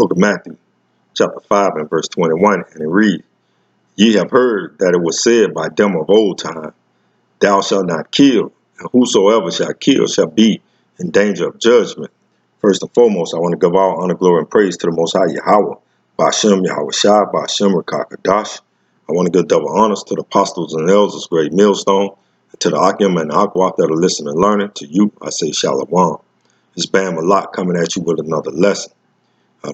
book of Matthew, chapter 5 and verse 21, and it reads, Ye have heard that it was said by them of old time, Thou shalt not kill, and whosoever shall kill shall be in danger of judgment. First and foremost, I want to give all honor, glory, and praise to the Most High Yahweh, Ba'ashem Yahweh Shai, Ba'ashem Rakakadash. I want to give double honors to the apostles and elders, great millstone, and to the Akim and the Akwaf that are listening and learning. To you, I say Shalom. It's Bam Malak coming at you with another lesson.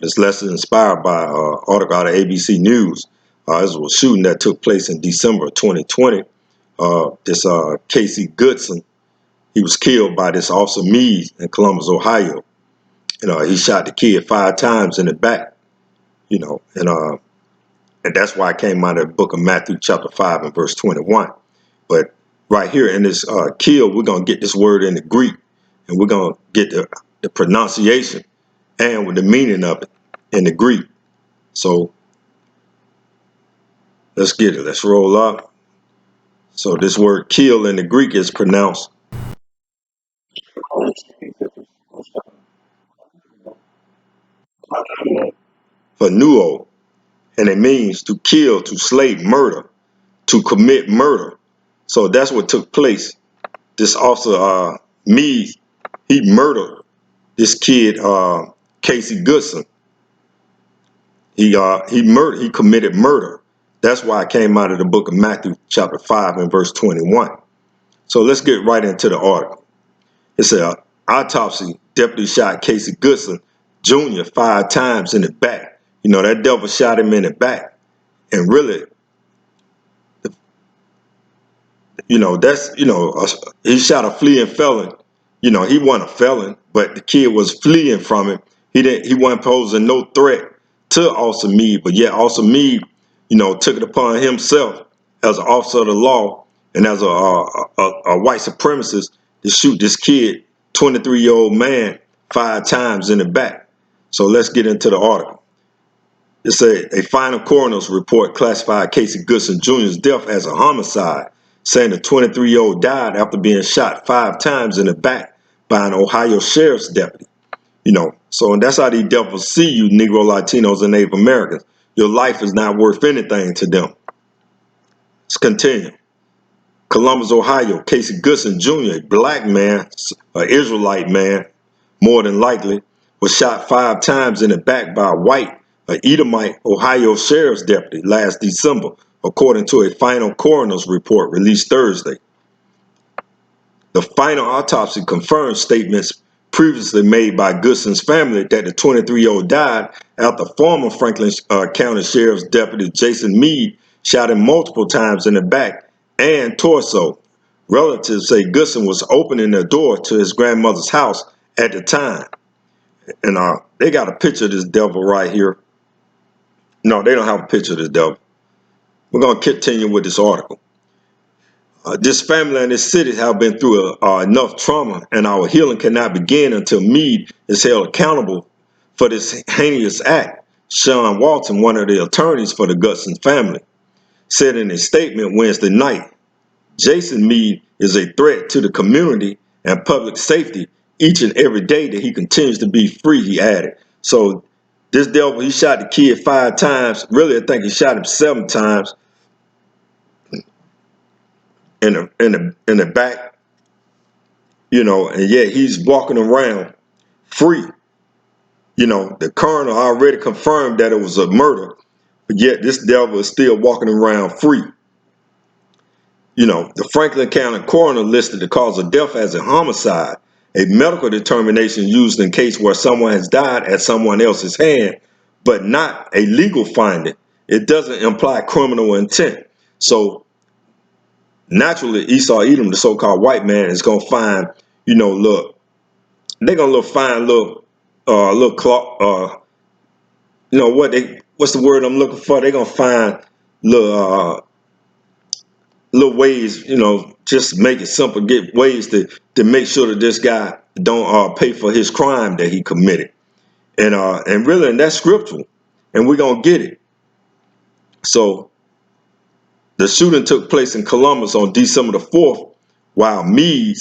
This lesson is inspired by an article out of ABC News. This was a shooting that took place in December of 2020. This Casey Goodson, he was killed by this Officer Meade in Columbus, Ohio. He shot the kid 5 times in the back. And that's why I came out of the book of Matthew chapter 5 and verse 21. But right here in this kill, we're going to get this word in the Greek, and we're going to get the pronunciation and with the meaning of it in the Greek. So let's get it. Let's roll up. So this word kill in the Greek is pronounced phanuo, and it means to kill, to slay, murder, to commit murder. So that's what took place. This officer Meade, he murdered this kid Casey Goodson. He committed murder. That's why I came out of the book of Matthew chapter 5 and verse 21. So let's get right into the article. It said, autopsy, deputy shot Casey Goodson Jr. 5 times in the back. That devil shot him in the back. And really, he shot a fleeing felon. He wasn't a felon, but the kid was fleeing from him. He wasn't posing no threat to Officer Meade, but yet Officer Meade, took it upon himself as an officer of the law and as a white supremacist to shoot this kid, 23-year-old man, 5 times in the back. So let's get into the article. It said a final coroner's report classified Casey Goodson Jr.'s death as a homicide, saying the 23-year-old died after being shot 5 times in the back by an Ohio sheriff's deputy. And that's how these devils see you, Negro, Latinos, and Native Americans. Your life is not worth anything to them. Let's continue. Columbus, Ohio, Casey Goodson Jr., a black man, an Israelite man, more than likely, was shot 5 times in the back by a white, an Edomite Ohio sheriff's deputy last December, according to a final coroner's report released Thursday. The final autopsy confirmed statements previously made by Goodson's family that the 23-year-old died after former Franklin County Sheriff's Deputy Jason Meade shot him multiple times in the back and torso. Relatives say Goodson was opening the door to his grandmother's house at the time. And they got a picture of this devil right here. No, they don't have a picture of this devil. We're going to continue with this article. This family and this city have been through enough trauma, and our healing cannot begin until Meade is held accountable for this heinous act. Sean Walton, one of the attorneys for the Goodson family, said in a statement Wednesday night, Jason Meade is a threat to the community and public safety each and every day that he continues to be free, he added. So this devil, he shot the kid 5 times. Really, I think he shot him 7 times. In the back, and yet he's walking around free. The coroner already confirmed that it was a murder, but yet this devil is still walking around free. The Franklin County coroner listed the cause of death as a homicide, a medical determination used in case where someone has died at someone else's hand, but not a legal finding. It doesn't imply criminal intent. So naturally, Esau Edom, the so-called white man, is gonna find, they're gonna find what's the word I'm looking for? They're gonna find little ways, just make it simple, get ways to make sure that this guy don't pay for his crime that he committed, and really, and that's scriptural, and we're gonna get it. So the shooting took place in Columbus on December the 4th, while Meade,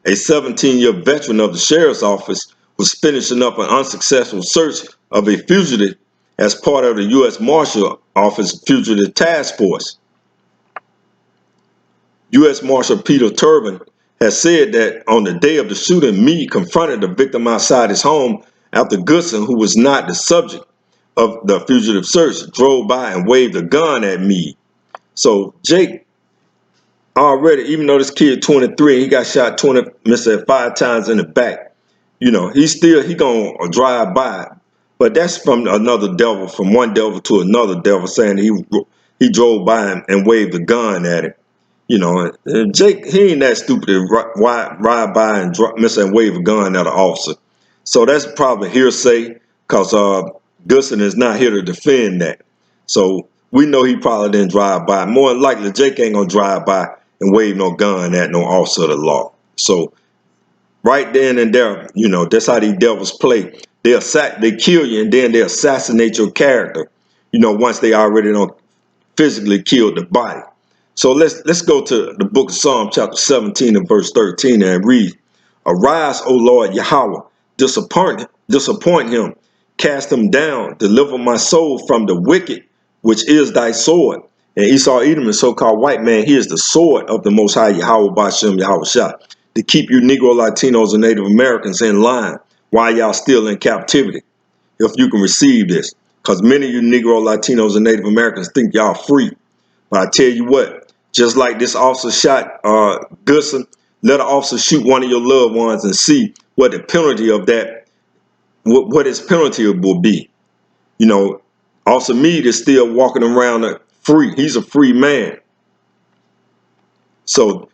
a 17-year veteran of the sheriff's office was finishing up an unsuccessful search of a fugitive as part of the U.S. Marshal Office Fugitive Task Force. U.S. Marshal Peter Turbin has said that on the day of the shooting, Meade confronted the victim outside his home after Goodson, who was not the subject of the fugitive search, drove by and waved a gun at Meade. So Jake already, even though this kid 23, he got shot 5 times in the back. He gonna drive by, but that's from another devil, from one devil to another devil, saying he drove by him and waved a gun at him. And Jake, he ain't that stupid to ride by and wave a gun at an officer. So that's probably hearsay, because Goodson is not here to defend that. So we know he probably didn't drive by. More than likely, Jake ain't gonna drive by and wave no gun at no officer of the law. So right then and there, that's how these devils play. They kill you, and then they assassinate your character, once they already don't physically kill the body. So let's go to the book of Psalm chapter 17 and verse 13, and read, "Arise, O Lord Yahweh, disappoint him, cast him down, deliver my soul from the wicked, which is thy sword." And Esau Edom, the so-called white man, he is the sword of the Most High Yahweh Bashem Yahweh Shah, to keep you Negro, Latinos, and Native Americans in line while y'all still in captivity, if you can receive this. Because many of you Negro, Latinos, and Native Americans think y'all free. But I tell you what, just like this officer shot Goodson, let an officer shoot one of your loved ones and see what the penalty of that, what his penalty will be. Officer Meade is still walking around free. He's a free man. So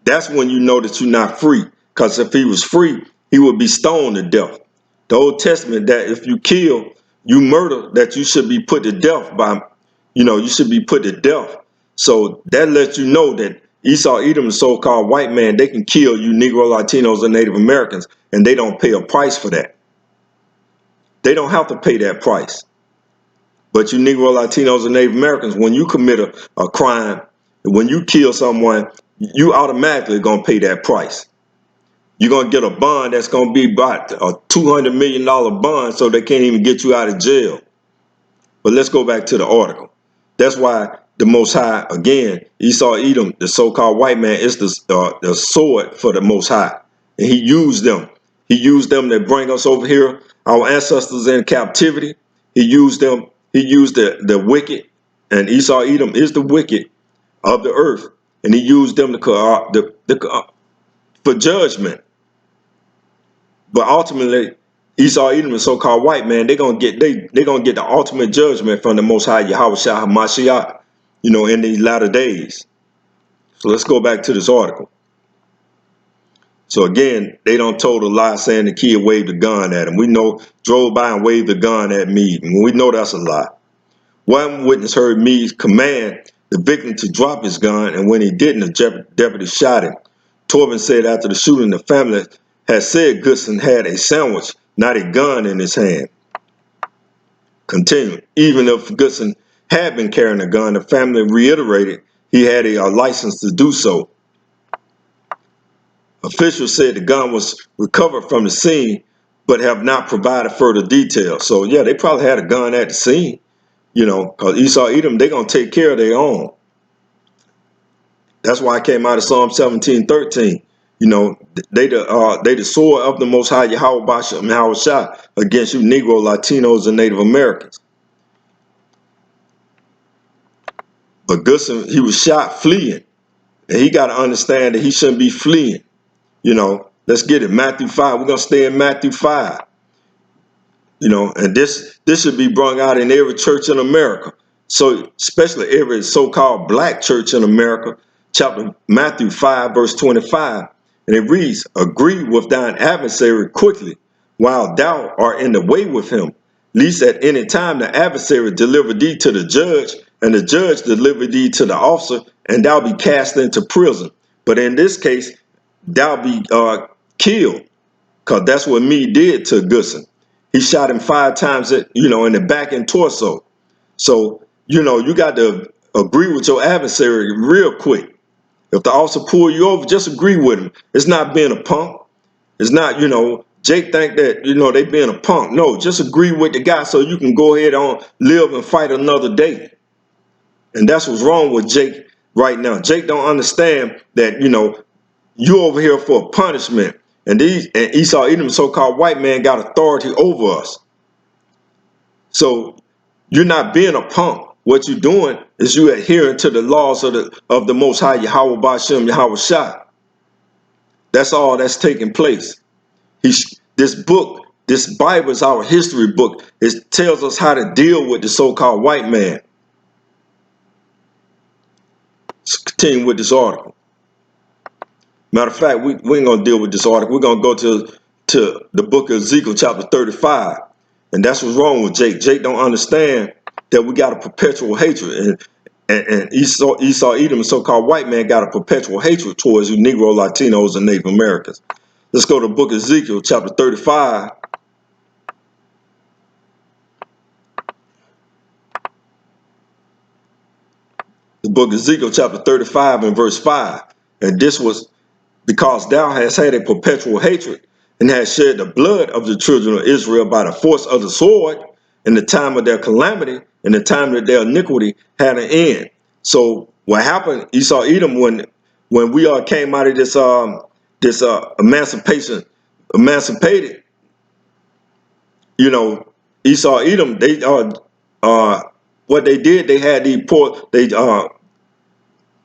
that's when you know that you're not free. Because if he was free, he would be stoned to death. The Old Testament, that if you kill, you murder, that you should be put to death by, you should be put to death. So that lets you know that Esau Edom, the so-called white man, they can kill you Negro, Latinos, and Native Americans, and they don't pay a price for that. They don't have to pay that price. But you Negro, Latinos, and Native Americans, when you commit a crime, when you kill someone, you automatically going to pay that price. You're going to get a bond that's going to be about a $200 million bond, so they can't even get you out of jail. But let's go back to the article. That's why the Most High, again, Esau Edom, the so-called white man, is the sword for the Most High. And he used them. He used them to bring us over here, our ancestors in captivity. He used them. He used the wicked, and Esau Edom is the wicked of the earth. And he used them for judgment. But ultimately, Esau Edom, the so-called white man, they're gonna get the ultimate judgment from the Most High Yahweh Shah HaMashiach, in these latter days. So let's go back to this article. So again, they don't told a lie saying the kid waved a gun at him. We know drove by and waved a gun at Meade, and we know that's a lie. One witness heard Meade command the victim to drop his gun, and when he didn't, the deputy shot him. Torben said after the shooting, the family had said Goodson had a sandwich, not a gun, in his hand. Continue. Even if Goodson had been carrying a gun, the family reiterated he had a license to do so. Officials said the gun was recovered from the scene, but have not provided further details. So yeah, they probably had a gun at the scene, because Esau Edom, they're going to take care of their own. That's why I came out of Psalm 17:13. They the sword of the Most High Yahweh Bashem Yahweh Shah against you Negro, Latinos, and Native Americans. But Goodson, he was shot fleeing, and he got to understand that he shouldn't be fleeing. Let's get it. Matthew 5. We're gonna stay in Matthew 5. And this should be brought out in every church in America. So especially every so-called black church in America. Matthew 5, verse 25. And it reads, "Agree with thine adversary quickly, while thou art in the way with him, lest at any time the adversary deliver thee to the judge, and the judge deliver thee to the officer, and thou be cast into prison." But in this case, thou be killed, because that's what Meade did to Goodson. He shot him 5 times, in the back and torso. So, you got to agree with your adversary real quick. If the officer pull you over, just agree with him. It's not being a punk. It's not, Jake think that, they being a punk. No, just agree with the guy so you can go ahead on, live and fight another day. And that's what's wrong with Jake right now. Jake don't understand that, you over here for punishment. And Esau Edom, so-called white man, got authority over us. So you're not being a punk. What you're doing is you adhering to the laws of the Most High Yahweh Ba'Shem Yahweh Shah. That's all that's taking place. This book, this Bible is our history book. It tells us how to deal with the so-called white man. Let's continue with this article. Matter of fact, we ain't gonna deal with this article. We're gonna go to the book of Ezekiel, chapter 35. And that's what's wrong with Jake. Jake don't understand that we got a perpetual hatred. And Esau Edom, the so-called white man, got a perpetual hatred towards you Negro, Latinos, and Native Americans. Let's go to the book of Ezekiel, chapter 35. The book of Ezekiel, chapter 35, and verse 5. And this was because thou hast had a perpetual hatred, and hast shed the blood of the children of Israel by the force of the sword, in the time of their calamity, and the time that their iniquity had an end. So what happened, Esau Edom, when we all came out of this emancipated, Esau Edom, they what they did, they had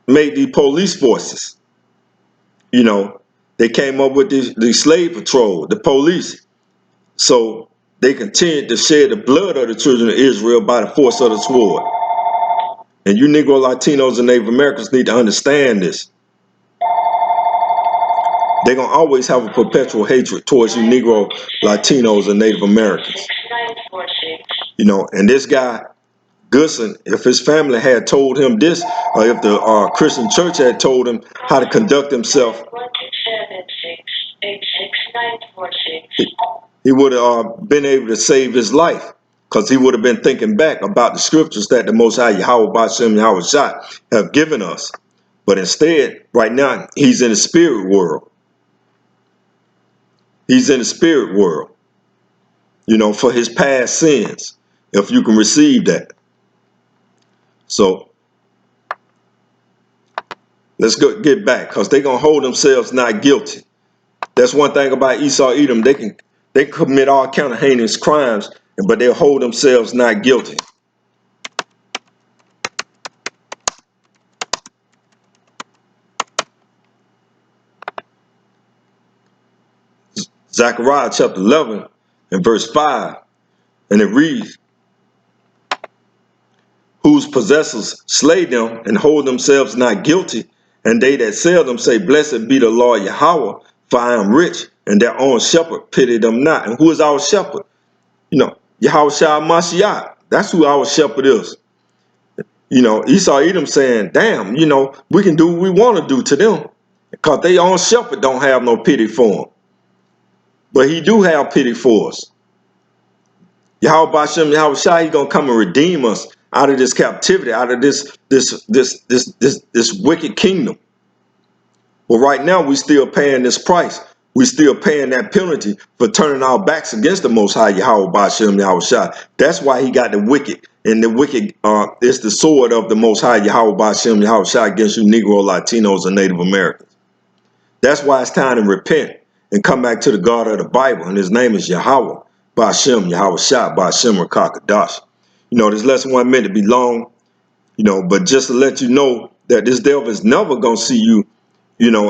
made these police forces. They came up with the slave patrol, the police. So they continued to shed the blood of the children of Israel by the force of the sword. And you Negro, Latinos, and Native Americans need to understand this. They're going to always have a perpetual hatred towards you Negro, Latinos, and Native Americans. And this guy, Goodson, if his family had told him this, or if the Christian church had told him how to conduct himself, he would have been able to save his life, because he would have been thinking back about the scriptures that the Most High Yahweh Ba'Shem Yahweh Shah have given us. But instead, right now, he's in the spirit world. He's in the spirit world, for his past sins, if you can receive that. So let's get back, because they're going to hold themselves not guilty. That's one thing about Esau Edom. They commit all kind of heinous crimes, but they'll hold themselves not guilty. Zechariah chapter 11 and verse 5, and it reads, whose possessors slay them and hold themselves not guilty, and they that sell them say, blessed be the Lord Yahweh, for I am rich, and their own shepherd pity them not. And who is our shepherd? Yahweh Shah Mashiach. That's who our shepherd is. Esau Edom saying, damn, we can do what we want to do to them, because their own shepherd don't have no pity for them. But he do have pity for us. Yahweh Ba'Shem Yahweh Shah, he's gonna come and redeem us out of this captivity, out of this wicked kingdom. But right now we still paying this price. We still paying that penalty for turning our backs against the Most High Yahweh Ba'Shem Yahweh Shah. That's why he got the wicked, and the wicked is the sword of the Most High Yahweh Ba'Shem Yahweh Shah against you Negro, Latinos, and Native Americans. That's why it's time to repent and come back to the God of the Bible, and his name is Yahweh Ba'Shem Yahweh Shah Ba'Shem Rakakadash. This lesson wasn't meant to be long, but just to let you know that this devil is never gonna see you,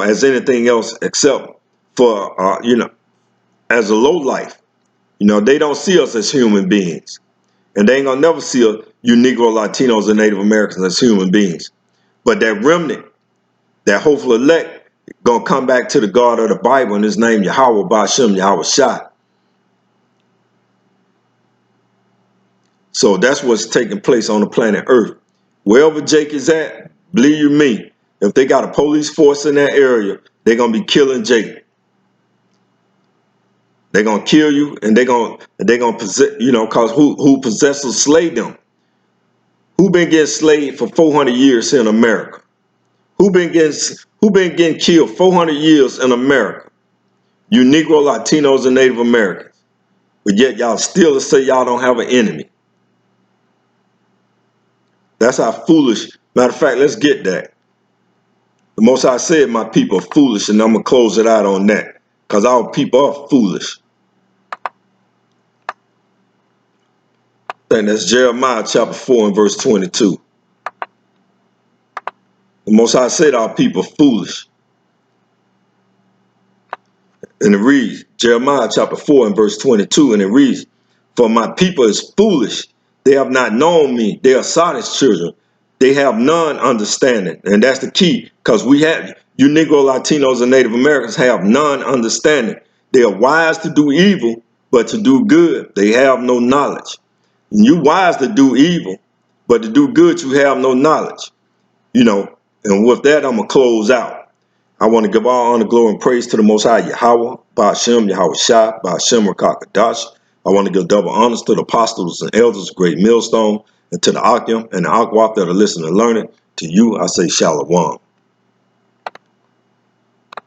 as anything else except for as a low life. They don't see us as human beings, and they ain't gonna never see you Negro, Latinos, and Native Americans as human beings. But that remnant, that hopeful elect, gonna come back to the God of the Bible, and his name Yahweh Ba'Shem Yahweh Shah. So that's what's taking place on the planet Earth. Wherever Jake is at, believe you me, if they got a police force in that area, they're gonna be killing Jake. They're gonna kill you, and they're gonna possess, cause who possessors slay them? Who been getting slayed for 400 years in America? Who been getting killed 400 years in America? You Negro, Latinos, and Native Americans. But yet y'all still say y'all don't have an enemy. That's how foolish. Matter of fact, let's get that. The Most High said my people are foolish, and I'm going to close it out on that. Because our people are foolish. I think that's Jeremiah chapter 4 and verse 22. The Most High said our people are foolish. And it reads, Jeremiah chapter 4 and verse 22, and it reads, for my people is foolish. They have not known me. They are Satan's children. They have none understanding. And that's the key, because you Negro, Latinos, and Native Americans have none understanding. They are wise to do evil, but to do good, they have no knowledge. And you wise to do evil, but to do good, you have no knowledge. And with that, I'm going to close out. I want to give all honor, glory, and praise to the Most High Yahweh, Ba'ashem, Yahweh Shai, Ba'ashem, Rakakadash. I want to give double honors to the apostles and elders, great millstone, and to the Akim and the Akwaf that are listening and learning. To you, I say Shalom.